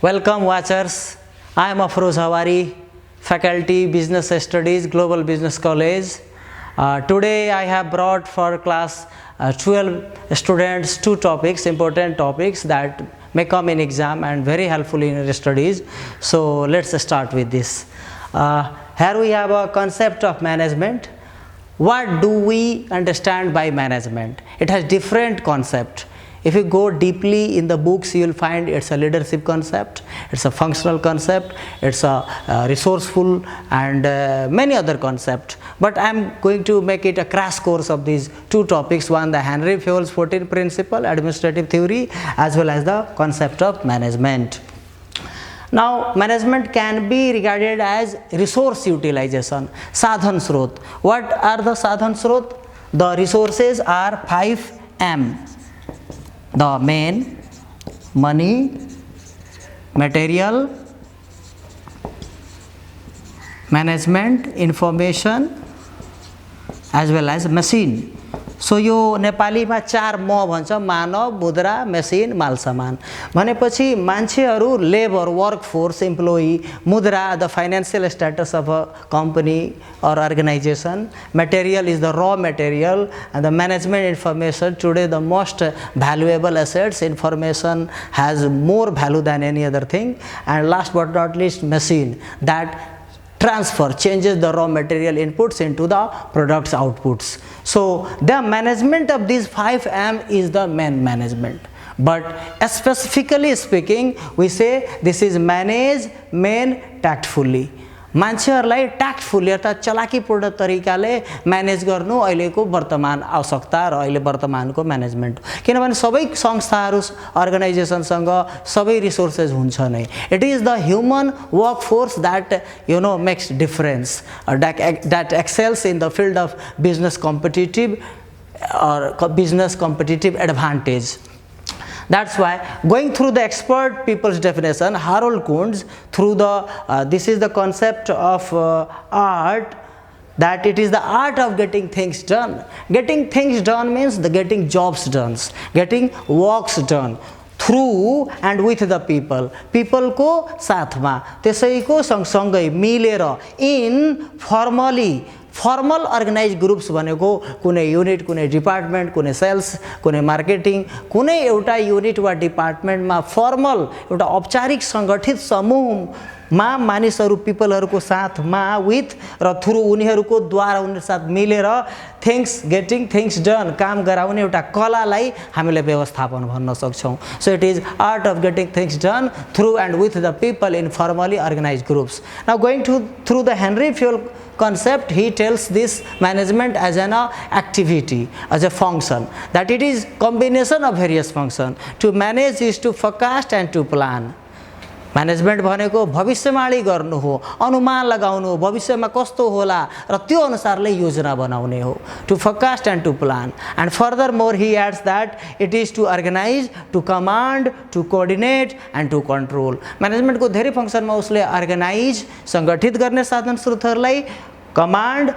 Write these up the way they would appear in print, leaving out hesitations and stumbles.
Welcome watchers, I am Afroz Hawari, Faculty Business Studies, Global Business College. Today I have brought for class 12 students two topics, important topics that may come in exam and very helpful in your studies. So let's start with this. Here we have a concept of management. What do we understand by management? It has different concept. If you go deeply in the books, you will find it's a leadership concept, it's a functional concept, it's a resourceful and many other concepts. But I am going to make it a crash course of these two topics, one the Henry Fayol's 14 principle, administrative theory, as well as the concept of management. Now, management can be regarded as resource utilization, sadhan srot. What are the sadhan srot? The resources are 5M. The main, money, material, management, information, as well as machine. So यो नेपालीमा चार म भन्छ, मानव, मुद्रा, machine, मालसामान भनेपछि मान्छेहरू labour, work force, employee, मुद्रा the financial status of a company or organization, material is the raw material, and the management information. Today the most valuable assets, information has more value than any other thing, and last but not least machine that transfer, changes the raw material inputs into the products outputs. So the management of these 5M is the main management. But specifically speaking, we say this is manage main tactfully. मान्छेहरूलाई ट्याक्टफुली अर्थात् चलाकीपूर्ण तरिकाले manage गर्नु अहिलेको वर्तमान आवश्यकता र अहिले वर्तमानको म्यानेजमेन्ट हो। किनभने सबै संस्थाहरू अर्गनाइजेसनसँग सबै रिसोर्सेस हुन्छ नै। It is the human work force that makes difference, that excels in the field of business competitive or business competitive advantage. That's why going through the expert people's definition, Harold Kuntz, through the this is the concept of art, that it is the art of getting things done. Getting things done means the getting jobs done, getting works done through and with the people. People को साथमा, त्यसैको सँगसँगै मिलेर informally. Formal organise groups भनेको कुनै unit, कुनै department, कुनै sales, कुनै मार्केटिङ, कुनै एउटा युनिट वा डिपार्टमेन्टमा फर्मल एउटा औपचारिक सङ्गठित समूहमा मानिसहरू पिपलहरूको साथमा विथ र थ्रु उनीहरूको द्वारा उनीहरू साथ मिलेर गेटिङ थिङ्स डन, काम गराउने एउटा कलालाई हामीले व्यवस्थापन भन्न सक्छौँ। So it is art of getting things done through and with the people in firmly organise groups. Now going through the Henry Fayol concept, he tells this management as an activity, as a function, that it is combination of various functions. To manage is to forecast and to plan. Management भनेको भविष्यवाणी गर्नु हो, अनुमान लगाउनु हो, भविष्यमा कस्तो होला र त्यो अनुसारले योजना बनाउने हो। To forecast and to plan, and further more he adds that it is to organise, to command, to coordinate and to control. म्यानेजमेन्टको धेरै फङ्सनमा उसले अर्गनाइज, सङ्गठित गर्ने साधन स्रोतहरूलाई, कमान्ड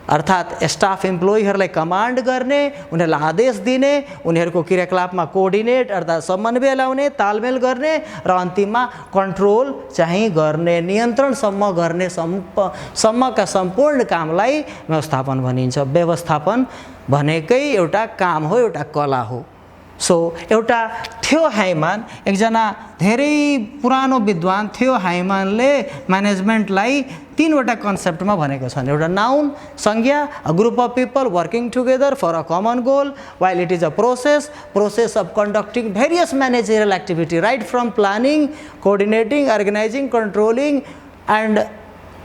अर्थात् स्टाफ इम्प्लोइहरूलाई कमान्ड गर्ने, उनीहरूलाई आदेश दिने, उनीहरूको क्रियाकलापमा कोअर्डिनेट अर्थात् समन्वय ल्याउने, तालमेल गर्ने र अन्तिममा कन्ट्रोल चाहिँ गर्ने, नियन्त्रणसम्म गर्ने सम्मका सम्पूर्ण कामलाई व्यवस्थापन भनिन्छ। व्यवस्थापन भनेकै एउटा काम हो, एउटा कला हो। सो एउटा थियो हाइमान, एकजना धेरै पुरानो विद्वान थियो हाइमानले म्यानेजमेन्टलाई तीनवटा कन्सेप्टमा भनेको छन्। एउटा नाउन संज्ञा, a group of people working together for a common goal, while it is a process of conducting various managerial activity right from planning, coordinating, organising, controlling and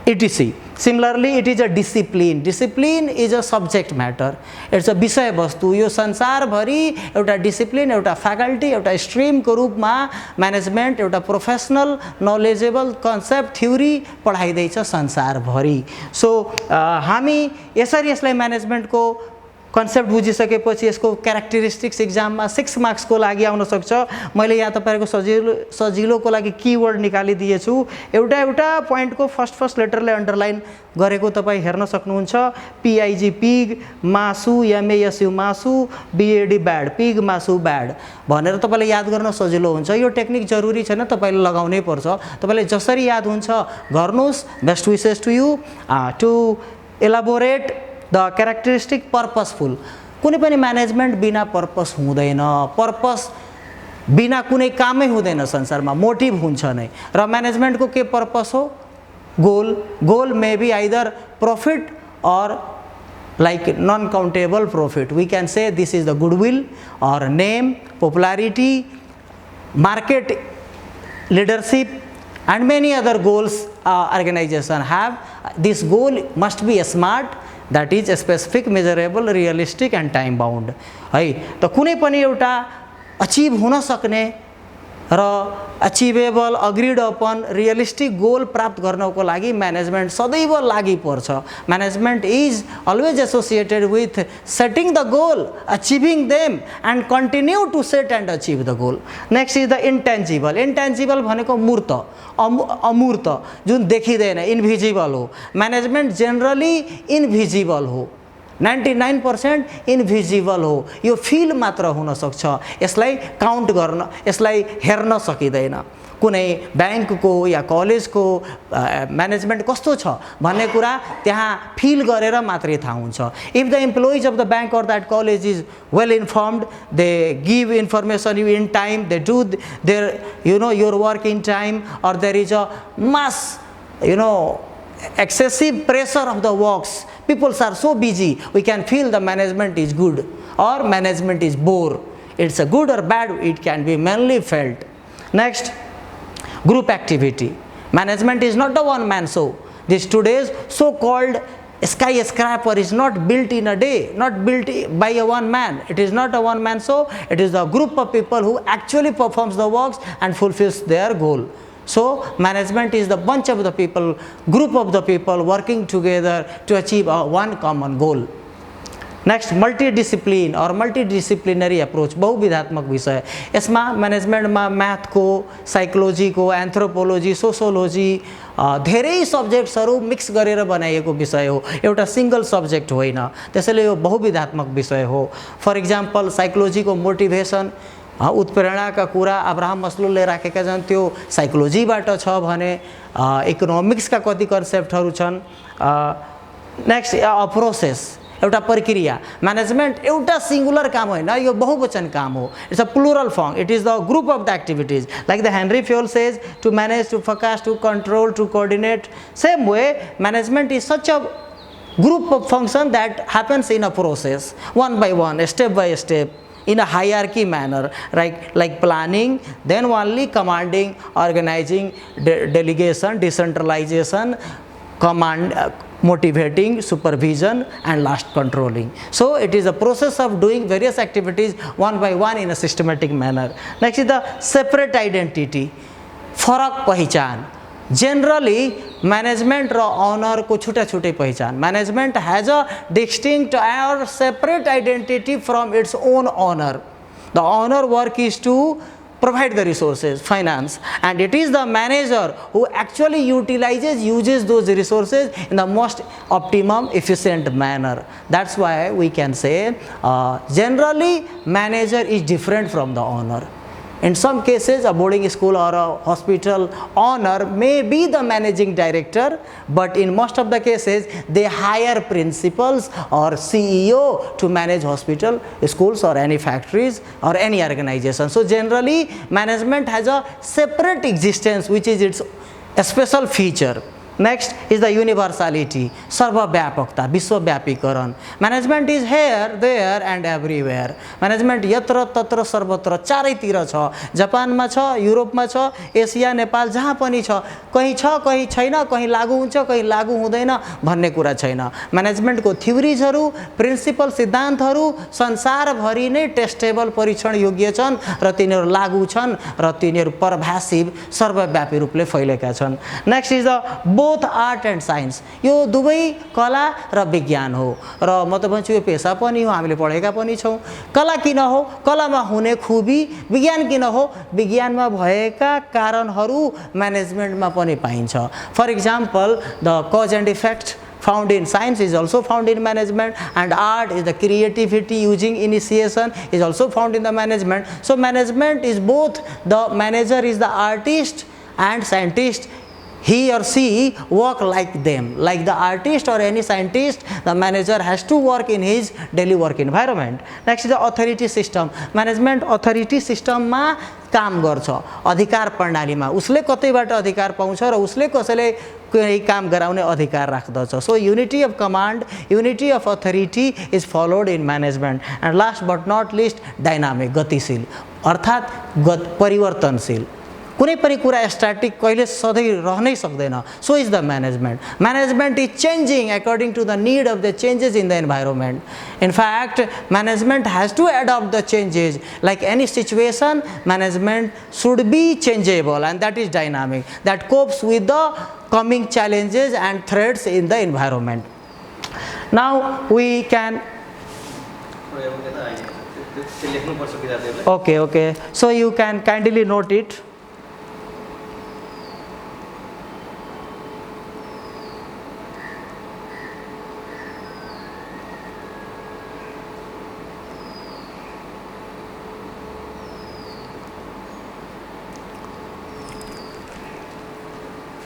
etc. Similarly, it is a discipline. Discipline is a subject matter. It's a विषय वस्तु। यो संसारभरि एउटा discipline, एउटा faculty, एउटा स्ट्रिमको रूपमा management एउटा professional knowledgeable concept theory पढाइदैछ संसारभरि। सो हामी यसरी यसलाई म्यानेजमेन्टको कन्सेप्ट बुझिसकेपछि यसको क्यारेक्टरिस्टिक्स इक्जाममा 6 मार्क्सको लागि आउन सक्छ। मैले यहाँ तपाईँको सजिलोको लागि किवर्ड निकालिदिएछु। एउटा एउटा पोइन्टको फर्स्ट लेटरले अन्डरलाइन गरेको तपाईँ हेर्न सक्नुहुन्छ। पिआइजी पिग, मासु, एमएएसयु मासु, बिएडी ब्याड, पिग मासु ब्याड भनेर तपाईँले याद गर्न सजिलो हुन्छ। यो टेक्निक जरुरी छैन, तपाईँले लगाउनै पर्छ। तपाईँले जसरी याद हुन्छ गर्नुहोस्। Best wishes to you to elaborate the characteristic purposeful. कुनै पनि म्यानेजमेन्ट बिना पर्पस हुँदैन। पर्पस बिना कुनै कामै हुँदैन संसारमा, मोटिभ हुन्छ नै। र म्यानेजमेन्टको के पर्पस हो? Goal may be either profit or like non-countable profit. We can say this is the goodwill or name, popularity, market leadership, and many other goals organization have. This goal must be smart, that is specific, measurable, realistic and time bound. है त कुनै पनि एउटा achieve हुन सक्ने र achievable, agreed upon, realistic goal प्राप्त गर्नको लागि म्यानेजमेन्ट सदैव लागि पर्छ। Management is always associated with setting the goal, achieving them and continue to set and achieve the goal. Next is the intangible. Intangible भनेको मूर्त, अमूर्त, जुन देखिँदैन, इन्भिजिबल हो। म्यानेजमेन्ट जेनरली इन्भिजिबल हो, 99% इन्भिजिबल हो। यो फिल मात्र हुन सक्छ, यसलाई काउन्ट गर्न, यसलाई हेर्न सकिँदैन। कुनै ब्याङ्कको या कलेजको म्यानेजमेन्ट कस्तो छ भन्ने कुरा त्यहाँ फिल गरेर मात्रै थाहा हुन्छ। If the employees of the bank or that college is well informed, they give information you in time, they do their your work in time, or there is a mass excessive pressure of the works, people are so busy, we can feel the management is good or management is bore. It's a good or bad, it can be mainly felt. Next, group activity. Management is not a one man show. This today's so called skyscraper is not built in a day, not built by a one man. It is not a one man show, it is a group of people who actually performs the works and fulfills their goal. So management is the bunch of the people, group of the people working together to achieve one common goal. Next, multidiscipline or multidisciplinary approach, बहुविधात्मक विषय। यसमा म्यानेजमेन्टमा म्याथको, साइकोलोजीको, anthropology, sociology धेरै सब्जेक्ट्सहरू mix गरेर बनाइएको विषय हो, एउटा single subject होइन। त्यसैले यो बहुविधात्मक विषय हो। फर एक्जाम्पल साइकोलोजीको मोटिभेसन, उत्प्रेरणाका कुरा अब्राहम मस्लोले राखेका छन्, त्यो साइकोलोजीबाट छ भने इकोनोमिक्सका कति कन्सेप्टहरू छन्। नेक्स्ट, प्रोसेस, एउटा प्रक्रिया। म्यानेजमेन्ट एउटा सिंगुलर काम होइन, यो बहुवचन काम हो। It's a plural form, it is the group of the activities, like the Henry Fayol says, to manage, to focus, to control, to coordinate. Same way management is such a group of function that happens in a process, one by one, step by step, in a hierarchy manner, like planning, then only commanding, organizing, delegation, decentralization, motivating, supervision, and last controlling. So it is a process of doing various activities one by one in a systematic manner. Next is the separate identity, फरक पहिचान। Generally, management or owner को छुटे-छुटे पहिचान। Management has a distinct or separate identity from its own owner. The owner work is to provide the resources, finance, and it is the manager who actually uses those resources in the most optimum, efficient manner. That's why we can say generally manager is different from the owner. In some cases, a boarding school or a hospital owner may be the managing director, but in most of the cases, they hire principals or CEO to manage hospital, schools, or any factories or any organization. So generally, management has a separate existence, which is its a special feature. Next is the universality, सर्वव्यापकता, विश्वव्यापीकरण. Management is here, there and everywhere. Management यत्र तत्र सर्वत्र चारैतिर छ, जापानमा छ, युरोपमा छ, Asia, Nepal जहाँ पनि छ, कहीं छ, कहीं छैन, कहीं लागू हुन्छ, कहीं लागू हुँदैन भन्ने कुरा छैन। म्यानेजमेन्टको थ्योरीजहरू, प्रिन्सिपल, सिद्धान्तहरू संसारभरि नै टेस्टेबल, परीक्षण योग्य छन् र तिनीहरू लागू छन् र तिनीहरू परभाषी, सर्वव्यापी रूपले फैलेका छन्। Next is the both art and science, यो दुवै कला र विज्ञान हो र म त भन्छु यो पेसा पनि हो, हामीले पढेका पनि छौँ। कला किन हो? कलामा हुने खुबी। विज्ञान किन हो? विज्ञानमा भएका कारणहरू म्यानेजमेन्टमा पनि पाइन्छ। For example the cause and effect found in science is also found in management, and art is the creativity using initiation is also found in the management. So management is both, the manager is the artist and scientist. He or she work like them, like the artist or any scientist, the manager has to work in his daily work environment. Next is the authority system. Management authority system मा काम गर्छ, अधिकार प्रणालीमा उसले कतैबाट अधिकार पाउँछ र उसले कसैले कुनै काम गराउने अधिकार राख्दछ. So unity of command, unity of authority is followed in management. And last but not least, dynamic, गतिशील, अर्थात् परिवर्तनशील. कुनै पनि कुरा स्ट्याटिक कहिले सधैँ रहनै सक्दैन. So is the management. Management is changing according to the need of the changes in the environment. In fact, management has to adopt the changes. Like any situation, management should be changeable, and that is dynamic, that copes with the coming challenges and threats in the environment. Now we can okay, so you can kindly note it.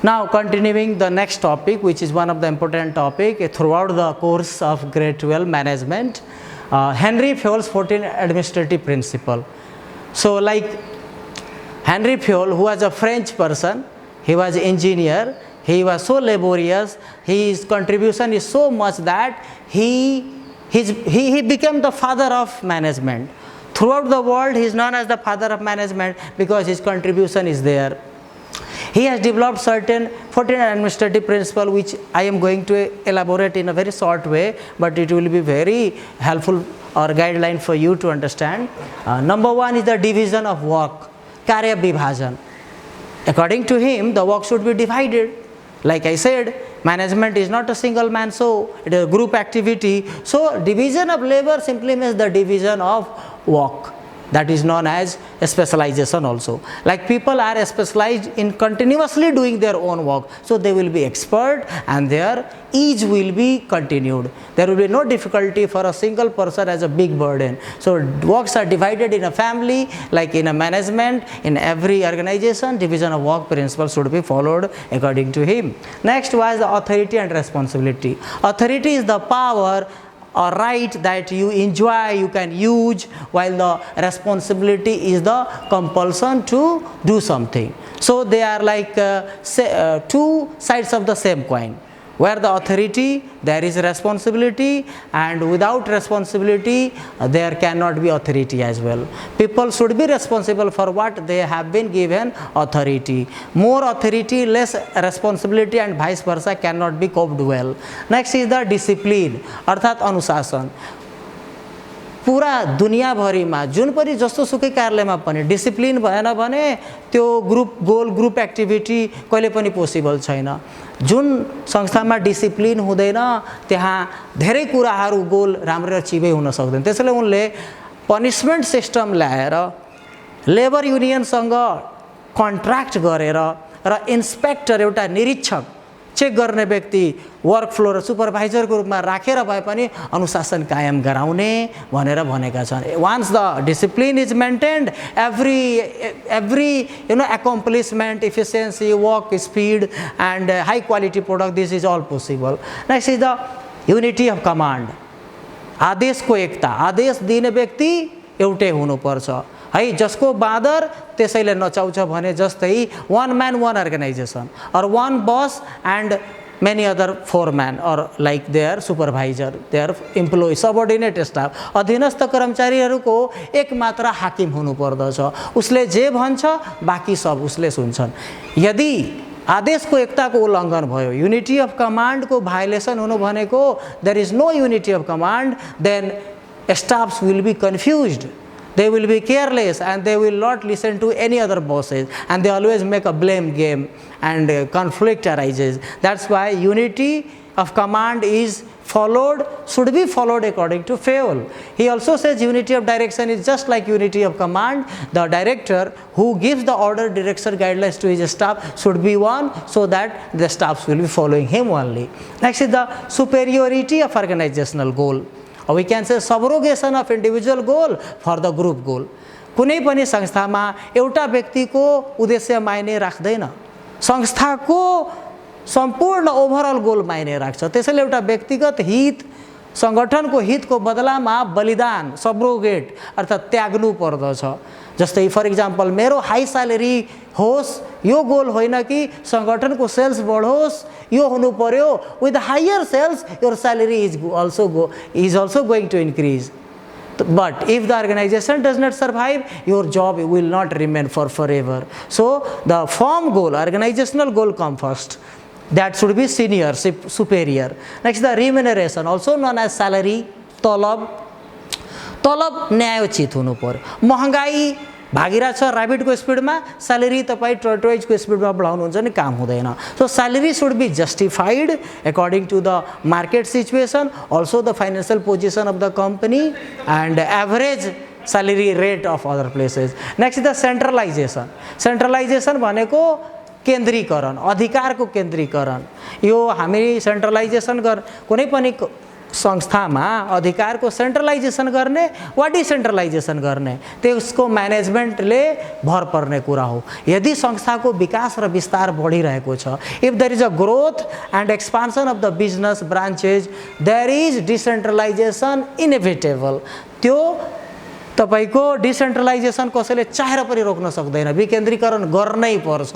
Now continuing the next topic, which is one of the important topic throughout the course of grade 12 management, Henry Fayol's 14 administrative principle. So like Henry Fayol, who was a French person, he was engineer, he was so laborious, his contribution is so much that he became the father of management. Throughout the world, he is known as the father of management because his contribution is there. He has developed certain 14 administrative principles, which I am going to elaborate in a very short way, but it will be very helpful or guideline for you to understand. Number one is the division of work, karya vibhajan. According to him, the work should be divided. Like I said, management is not a single man show, it is a group activity. So division of labor simply means the division of work. That is known as specialization also. Like people are specialized in continuously doing their own work, so they will be expert and their ease will be continued. There will be no difficulty for a single person as a big burden. So works are divided in a family, like in a management, in every organization, division of work principle should be followed according to him. Next was the authority and responsibility. Authority is the power or right that you enjoy, you can use, while the responsibility is the compulsion to do something. So they are like two sides of the same coin. Where the authority, there is responsibility, and without responsibility, there cannot be authority as well. People should be responsible for what they have been given authority. More authority, less responsibility, and vice versa cannot be coped well. Next is the discipline, अर्थात अनुशासन. पूरा दुनियाँभरिमा जुन पनि जस्तो सुकै कार्यालयमा पनि discipline भएन भने त्यो ग्रुप गोल ग्रुप एक्टिभिटी कहिले पनि पोसिबल छैन. जुन संस्थामा डिसिप्लिन हुँदैन त्यहाँ धेरै कुराहरू गोल राम्रो अचिभै हुन सक्दैन. त्यसैले उनले पनिशमेन्ट सिस्टम ल्याएर लेबर युनियनसँग कन्ट्र्याक्ट गरेर र इन्स्पेक्टर एउटा निरीक्षक चेक गर्ने व्यक्ति वर्क फ्लो र सुपरभाइजरको रूपमा राखेर भए पनि अनुशासन कायम गराउने भनेर भनेका छन्. Once the discipline is maintained, every accomplishment, efficiency, work speed and high quality product, this is all possible. Next is the unity of command. आदेशको एकता, आदेश दिने व्यक्ति एउटै हुनुपर्छ है. जसको बाँदर त्यसैले नचाउँछ भने जस्तै one man one organization or one boss and many other foreman or like their supervisor, their employee, subordinate staff. अधीनस्थ कर्मचारीहरूको एक मात्र हाकिम हुनुपर्दछ. उसले जे भन्छ बाँकी सब उसले सुन्छन्. यदि आदेशको एकताको उल्लङ्घन भयो, युनिटी अफ कमान्डको भायोलेसन हुनु भनेको there is no unity of command, then staffs will be confused. They will be careless and they will not listen to any other bosses, and they always make a blame game and conflict arises. That's why unity of command is followed, should be followed according to Fayol. He also says unity of direction is just like unity of command. The director who gives the order, direction, guidelines to his staff should be one, so that the staffs will be following him only. Next is the superiority of organizational goal. Or we can say subrogation of individual goal for the group goal. कुनै पनि संस्थामा एउटा व्यक्तिको उद्देश्य मायने राख्दैन, संस्थाको सम्पूर्ण ओभरअल गोल मायने राख्छ। त्यसैले एउटा व्यक्तिगत हित, संगठनको हितको बदलामा बलिदान, सब्रोगेट अर्थात् त्याग्नु पर्दछ। जस्तै फर इक्जाम्पल मेरो हाई स्यालेरी होस् यो गोल होइन कि संगठनको सेल्स बढोस् यो हुनु पर्यो। With higher sales your salary is also going to increase. But if the organization does not survive, your job will not remain for forever. So the firm goal, organizational goal come first. That should be senior, superior. Next, the remuneration, also known as salary, तलब न्यायोचित हुनु पर्यो। महँगाई भागिरहेको छ ऱ्याबिटको स्पिडमा, salary तपाईँ टर्टोइजको स्पिडमा बढाउनुहुन्छ नि काम हुँदैन। So salary should be justified according to the market situation, also the financial position of the company and average salary rate of other places. Next is the centralization. Centralization भनेको केन्द्रीकरण, अधिकारको केन्द्रीकरण। यो हामी सेन्ट्रलाइजेसन कुनै पनि संस्थामा अधिकारको सेन्ट्रलाइजेसन गर्ने वा डिसेन्ट्रलाइजेसन गर्ने त्यसको म्यानेजमेन्टले भर पर्ने कुरा हो। यदि संस्थाको विकास र विस्तार बढिरहेको छ, if there is a growth and expansion of the business branches, there is decentralisation inevitable. त्यो तपाईको डिसेन्ट्रलाइजेसन कसैले चाहेर पनि रोक्न सक्दैन, विकेन्द्रीकरण गर्नै पर्छ।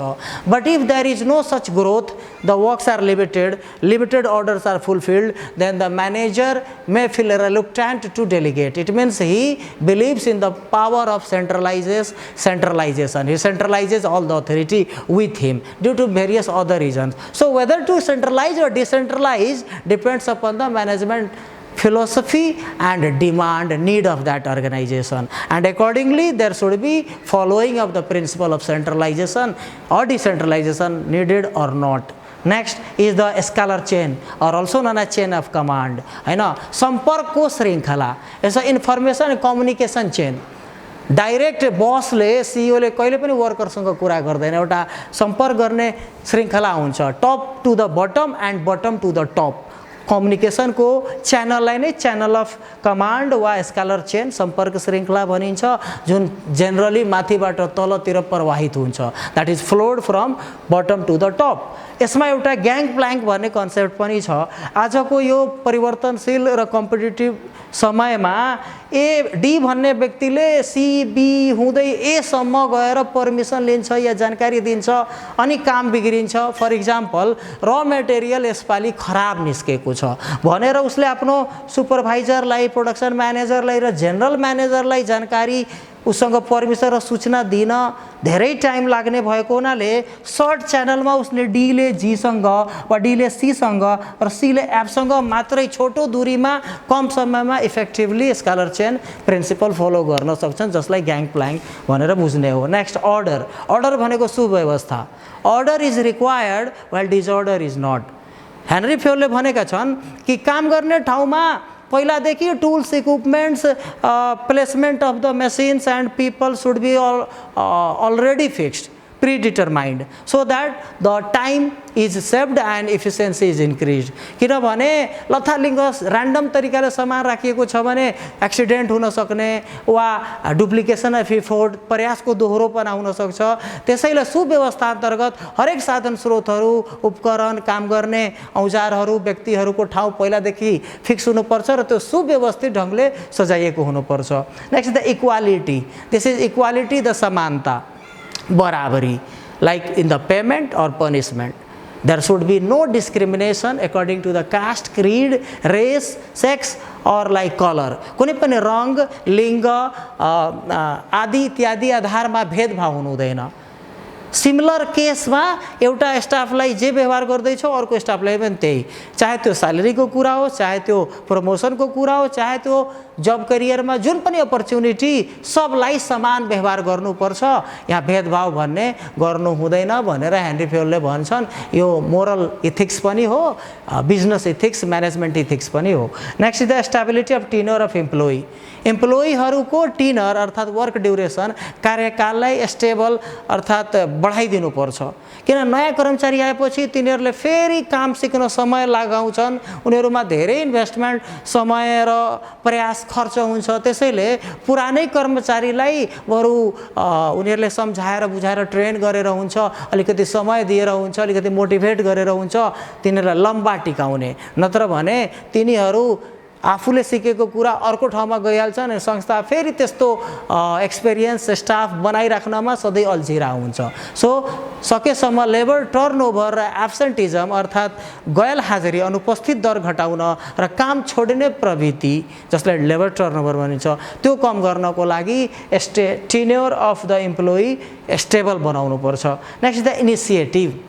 But if there is no such growth, the works are limited orders are fulfilled, then the manager may feel reluctant to delegate. It means he believes in the power of centralization. He centralizes all the authority with him due to various other reasons. So whether to centralize or decentralize depends upon the management philosophy and demand need of that organization, and accordingly there should be following of the principle of centralization or decentralization needed or not. Next is the scalar chain or also known as chain of command, हैन। सम्पर्कको श्रृङ्खला, यसो information and communication chain. Direct बसले सिइओले कहिले पनि वर्करसँग कुरा गर्दैन, एउटा सम्पर्क गर्ने श्रृङ्खला हुन्छ, top to the bottom and bottom to the top. Communication को च्यानललाई नै च्यानल अफ कमान्ड वा स्केलर चेन सम्पर्क श्रृङ्खला भनिन्छ, जुन जेनरली माथिबाट तलतिर प्रवाहित हुन्छ, that is flowed from bottom to the top. यसमा एउटा ग्याङ प्लाङ्क भन्ने कन्सेप्ट पनि छ। आजको यो परिवर्तनशील र कम्पिटिटिभ समयमा डी भन्ने व्यक्तिले सीबी हुँदै एसम्म गएर पर्मिसन लिन्छ या जानकारी दिन्छ अनि काम बिग्रिन्छ। फर इक्जाम्पल र मेटेरियल यसपालि खराब निस्केको छ भनेर उसले आफ्नो सुपरभाइजरलाई, प्रोडक्सन म्यानेजरलाई र जेनरल म्यानेजरलाई जानकारी उसँग पर्मिसन र सूचना दिन धेरै टाइम लाग्ने भएको हुनाले सर्ट च्यानलमा उसले डीले जीसँग वा डीले सीसँग र सीले एफसँग मात्रै छोटो दूरीमा कम समयमा effectively scalar chain principle follow गर्न सक्छन्, जसलाई ग्याङ प्लाङ्क भनेर बुझ्ने हो। नेक्स्ट अर्डर भनेको सुव्यवस्था। Order is required while disorder is not. Henri फेयोलले भनेका छन् कि काम गर्ने ठाउँमा पहिलादेखि tools, equipments, placement of the machines and people should be already fixed, predetermined, so that the time is saved and efficiency is increased. किनभने लथालिङ्ग ऱ्यान्डम तरिकाले सामान राखिएको छ भने एक्सिडेन्ट हुन सक्ने वा डुप्लिकेसन अफ इफोर्ट, प्रयासको दोहोरोपना हुन सक्छ। त्यसैले सुव्यवस्था अन्तर्गत हरेक साधन स्रोतहरू, उपकरण, काम गर्ने औजारहरू, व्यक्तिहरूको ठाउँ पहिलादेखि फिक्स हुनुपर्छ र त्यो सुव्यवस्थित ढङ्गले सजाइएको हुनुपर्छ। Next the equality. This is equality, the समानता, बराबरी, like in the payment or punishment. There should be no discrimination according to the caste, creed, race, sex or like color. कुनै पनि रङ, लिङ्ग आदि इत्यादि आधारमा भेदभाव हुनु हुँदैन। सिमिलर केसमा एउटा स्टाफलाई जे व्यवहार गर्दैछौ अर्को स्टाफलाई पनि त्यही, चाहे त्यो स्यालेरीको कुरा हो, चाहे त्यो प्रमोसनको कुरा हो, चाहे त्यो जब करियरमा जुन पनि अपर्च्युनिटी, सबलाई समान व्यवहार गर्नुपर्छ, यहाँ भेदभाव भन्ने गर्नु हुँदैन भनेर हेनरी फेयोलले भन्छन्। यो मोरल इथिक्स पनि हो, बिजनेस इथिक्स, म्यानेजमेन्ट इथिक्स पनि हो। Next is the stability of tenure of employee. इम्प्लोइहरूको टेन्योर अर्थात् वर्क ड्युरेसन, कार्यकाललाई स्टेबल अर्थात् बढाइदिनुपर्छ। किन नयाँ कर्मचारी आएपछि तिनीहरूले फेरि काम सिक्न समय लगाउँछन्, उनीहरूमा धेरै इन्भेस्टमेन्ट, समय र प्रयास खर्च हुन्छ। त्यसैले पुरानै कर्मचारीलाई बरु उनीहरूले सम्झाएर बुझाएर ट्रेन गरेर हुन्छ, अलिकति समय दिएर हुन्छ, अलिकति मोटिभेट गरेर हुन्छ, तिनीहरूलाई लम्बा टिकाउने। नत्र भने तिनीहरू आफूले सिकेको कुरा अर्को ठाउँमा गइहाल्छन् अनि संस्था फेरि त्यस्तो एक्सपिरियन्स स्टाफ बनाइराख्नमा सधैँ अल्झिरा हुन्छ। सो सकेसम्म लेबर टर्नओभर र एब्सेन्टिजम अर्थात् गैर हाजिरी, अनुपस्थित दर घटाउन र काम छोड्ने प्रवृत्ति, जसलाई लेबर टर्नओभर भनिन्छ, त्यो कम गर्नको लागि tenure of the employee stable बनाउनुपर्छ। Next the initiative.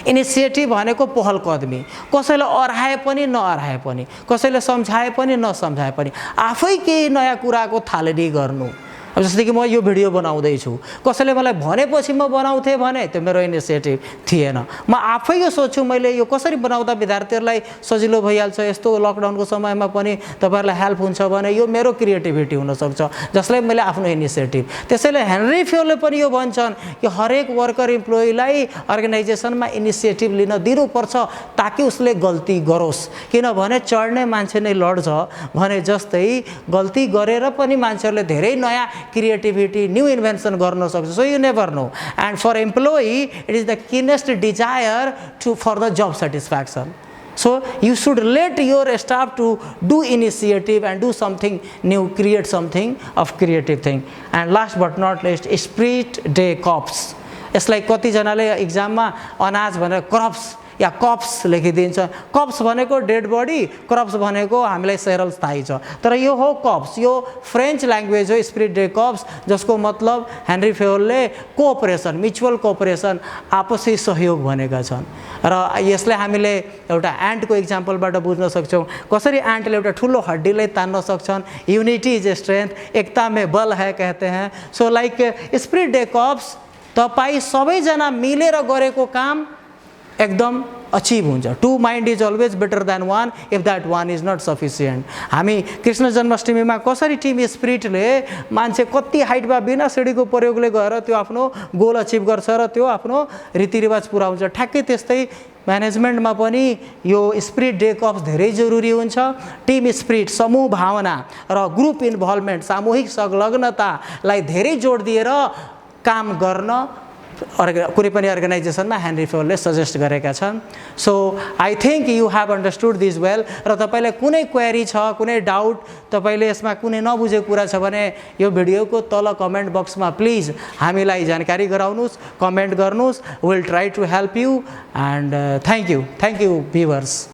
इनिसिएटिभ भनेको पहल कदमी, कसैलाई अराए पनि नअराए पनि, कसैले सम्झाए पनि नसम्झाए पनि आफै केही नयाँ कुराको थालनी गर्नु। अब जस्तै कि म यो भिडियो बनाउँदैछु, कसैले मलाई भनेपछि म बनाउँथेँ भने त्यो मेरो इनिसिएटिभ थिएन। म आफै यो सोच्छु मैले यो कसरी बनाउँदा विद्यार्थीहरूलाई सजिलो भइहाल्छ, यस्तो लकडाउनको समयमा पनि तपाईँहरूलाई हेल्प हुन्छ भने यो मेरो क्रिएटिभिटी हुनसक्छ, जसलाई मैले आफ्नो इनिसिएटिभ। त्यसैले हेनरी फेयोलले पनि यो भन्छन् कि हरेक वर्कर इम्प्लोइलाई अर्गनाइजेसनमा इनिसिएटिभ लिन दिनुपर्छ ताकि उसले गल्ती गरोस्। किनभने चढ्ने मान्छे नै लड्छ भने जस्तै गल्ती गरेर पनि मान्छेहरूले धेरै नयाँ creativity, new invention गर्न सक्छ। So you never know. And for employee, it is the keenest desire for the job satisfaction. So you should let your staff to do initiative and do something new, create something of creative thing. And last but not least, spirit day corps. यसलाई कतिजनाले एक्जाममा अनाज भनेर crops या cups लेखिदिन्छ। Cups भनेको dead body, crops भनेको हामीलाई cereals थाहै छ, तर यो हो कप्स। यो फ्रेन्च ल्याङ्ग्वेज हो, स्पिरिट डे कप्स, जसको मतलब हेनरी फेयोलले कोअपरेसन, म्युचुअल कोअपरेसन, आपसी सहयोग भनेका छन्। र यसलाई हामीले एउटा एन्टको इक्जाम्पलबाट बुझ्न सक्छौँ। कसरी एन्टले एउटा ठुलो हड्डीलाई तान्न सक्छन्। युनिटी इज स्ट्रेन्थ, एकता में बल है कहते हैं। So like spirit de corps, तपाईँ सबैजना मिलेर गरेको काम एकदम अचिभ हुन्छ। Two mind is always better than one if that one is not sufficient. हामी कृष्ण जन्माष्टमीमा कसरी टिम स्पिरिटले मान्छे कति हाइटमा बिना सिडीको प्रयोगले गएर त्यो आफ्नो गोल अचिभ गर्छ र त्यो आफ्नो रीतिरिवाज पुऱ्याउँछ। ठ्याक्कै त्यस्तै म्यानेजमेन्टमा पनि यो स्पिरिट डे कप्स धेरै जरुरी हुन्छ। टिम स्पिरिट, समूह भावना र ग्रुप इन्भल्भमेन्ट, सामूहिक संलग्नतालाई धेरै जोड दिएर काम गर्न कुनै पनि अर्गनाइजेसनमा हेनरी फेयोलले सजेस्ट गरेका छन्। So I think you have understood this well. र तपाईँलाई कुनै क्वेरी छ, कुनै डाउट, तपाईँले यसमा कुनै नबुझेको कुरा छ भने यो भिडियोको तल कमेन्ट बक्समा प्लिज हामीलाई जानकारी गराउनुहोस्, कमेन्ट गर्नुहोस्। Will try to help you and thank you viewers.